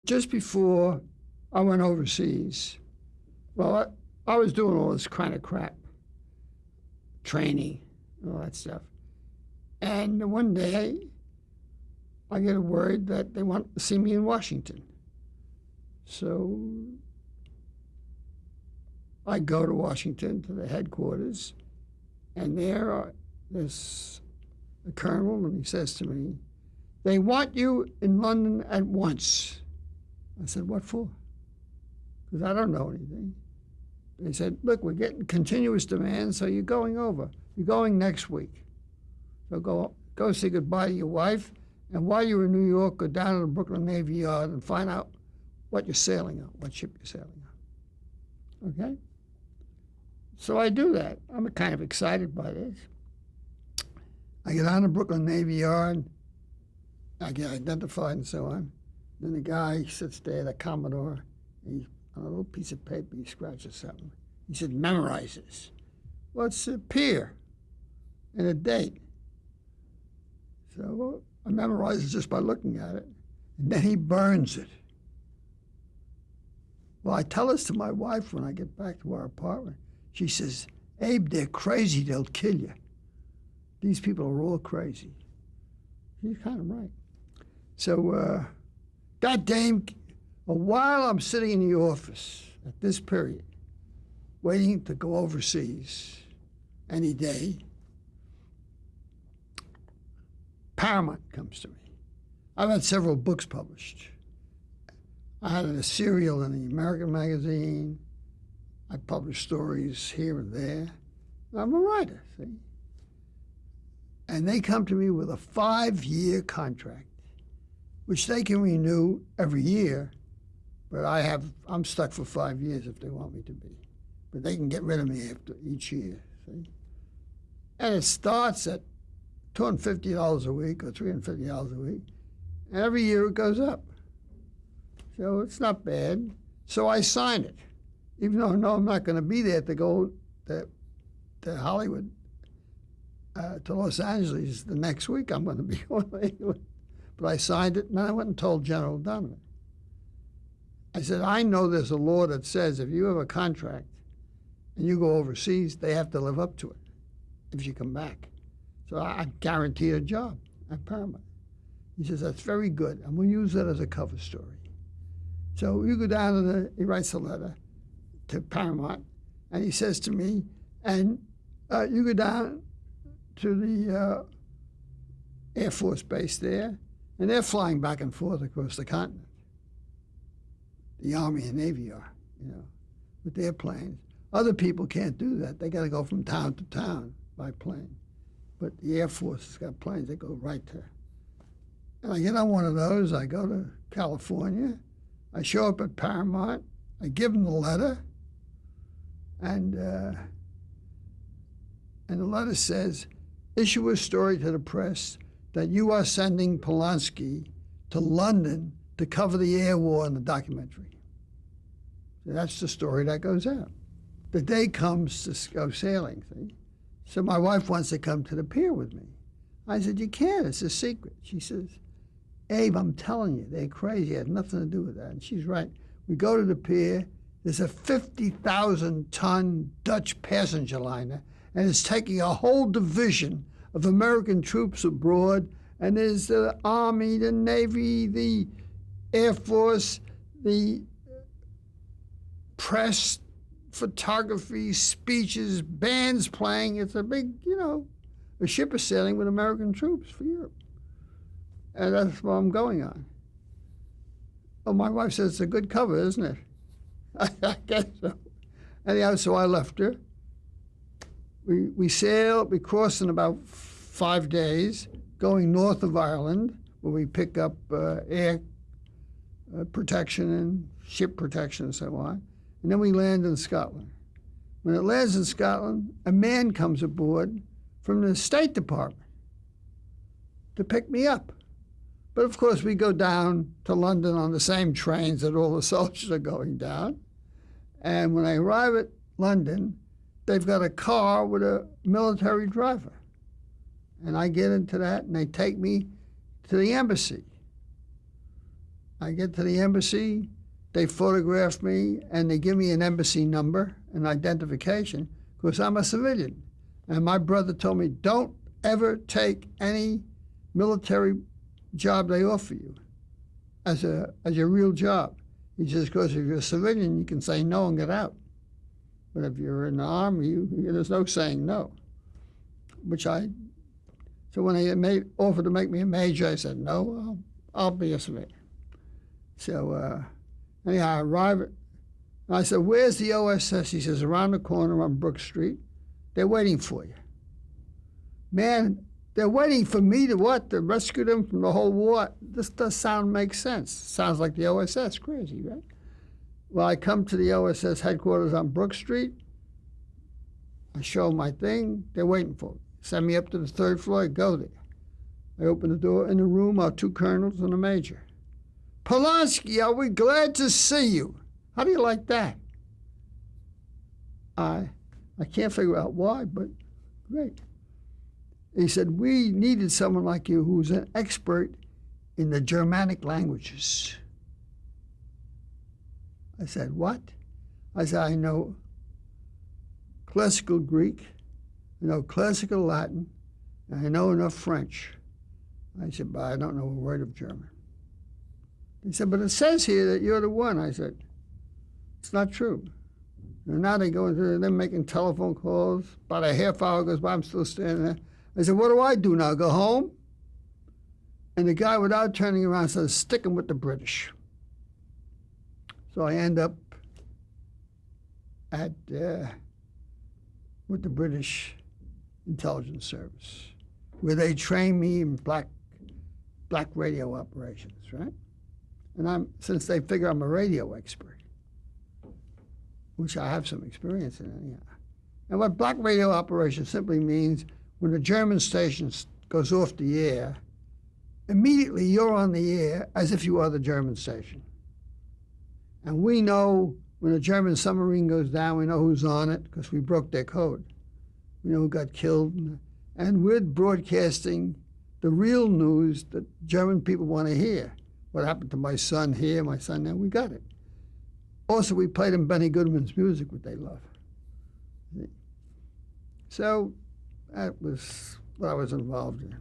Just before I went overseas, well, I was doing all this kind of crap, training, and all that stuff. And one day, I get a word that they want to see me in Washington. So I go to Washington, to the headquarters, and there's a colonel, and he says to me, "They want you in London at once." I said, "What for?" Because I don't know anything. They said, "Look, we're getting continuous demand, so you're going over. You're going next week. So go say goodbye to your wife, and while you're in New York, go down to the Brooklyn Navy Yard and find out what you're sailing on, what ship you're sailing on." Okay? So I do that. I'm kind of excited by this. I get on the Brooklyn Navy Yard. I get identified and so on. Then the guy sits there, the Commodore. He's on a little piece of paper. He scratches something. He said, "Memorize this." Well, it's a pier and a date. So I memorize it just by looking at it. And then he burns it. Well, I tell this to my wife when I get back to our apartment. She says, "Abe, they're crazy. They'll kill you. These people are all crazy." She's kind of right. So that dame, while I'm sitting in the office at this period, waiting to go overseas any day, Paramount comes to me. I've had several books published. I had a serial in the American magazine. I published stories here and there. I'm a writer, see? And they come to me with a 5-year contract, which they can renew every year, but I'm stuck for 5 years if they want me to be. But they can get rid of me after each year, see? And it starts at $250 a week or $350 a week, and every year it goes up. So it's not bad. So I sign it, even though I know I'm not going to be there to go to Hollywood, to Los Angeles the next week. I'm going to be going. But I signed it, and then I went and told General Donovan. I said, "I know there's a law that says if you have a contract and you go overseas, they have to live up to it if you come back." So I'm guaranteed a job at Paramount. He says, "That's very good, and we'll use that as a cover story." So you go down to he writes a letter to Paramount, and he says to me, "And you go down to the Air Force base there, and they're flying back and forth across the continent. The Army and Navy are, with their planes. Other people can't do that. They got to go from town to town by plane. But the Air Force has got planes that go right there. And I get on one of those. I go to California. I show up at Paramount. I give them the letter. And the letter says, "Issue a story to the press that you are sending Polonsky to London to cover the air war in the documentary." So that's the story that goes out. The day comes to go sailing, see? So my wife wants to come to the pier with me. I said, "You can't, it's a secret." She says, "Abe, I'm telling you, they're crazy. It had nothing to do with that." And she's right. We go to the pier. There's a 50,000-ton Dutch passenger liner, and it's taking a whole division of American troops abroad. And there's the Army, the Navy, the Air Force, the press, photography, speeches, bands playing. It's a big, a ship is sailing with American troops for Europe. And that's what I'm going on. Oh, my wife says it's a good cover, isn't it? I guess so. Anyhow, so I left her. We sailed, we crossed in about 5 days, going north of Ireland, where we pick up air protection and ship protection and so on. And then we land in Scotland. When it lands in Scotland, a man comes aboard from the State Department to pick me up. But of course, we go down to London on the same trains that all the soldiers are going down. And when I arrive at London, they've got a car with a military driver. And I get into that, and they take me to the embassy. I get to the embassy, they photograph me, and they give me an embassy number, an identification, because I'm a civilian. And my brother told me, don't ever take any military job they offer you as a real job. He says, because if you're a civilian, you can say no and get out. But if you're in the army, there's no saying no. So when they offered to make me a major, I said, no, I'll be a civilian. So anyhow, I arrive and I said, where's the OSS? He says, around the corner on Brook Street. They're waiting for you. Man, they're waiting for me to what? To rescue them from the whole war? This does make sense. Sounds like the OSS. Crazy, right? Well, I come to the OSS headquarters on Brook Street. I show them my thing. They're waiting for me. Send me up to the third floor. I go there. I open the door. In the room are two colonels and a major. Polonsky, are we glad to see you? How do you like that? I can't figure out why, but great. He said, we needed someone like you who's an expert in the Germanic languages. I said, what? I said, I know classical Greek, I know classical Latin, and I know enough French. I said, but I don't know a word of German. He said, but it says here that you're the one. I said, it's not true. And now they go into, they're making telephone calls. About a half hour goes by, I'm still standing there. I said, what do I do now, go home? And the guy, without turning around, says, stick him with the British. So I end up with the British Intelligence Service, where they train me in black radio operations, right? And since they figure I'm a radio expert, which I have some experience in anyhow. And what black radio operation simply means, when the German station goes off the air, immediately you're on the air as if you are the German station. And we know when a German submarine goes down, we know who's on it because we broke their code. We know who got killed. And we're broadcasting the real news that German people want to hear. What happened to my son here, my son there, we got it. Also, we played them Benny Goodman's music, which they love. So that was what I was involved in.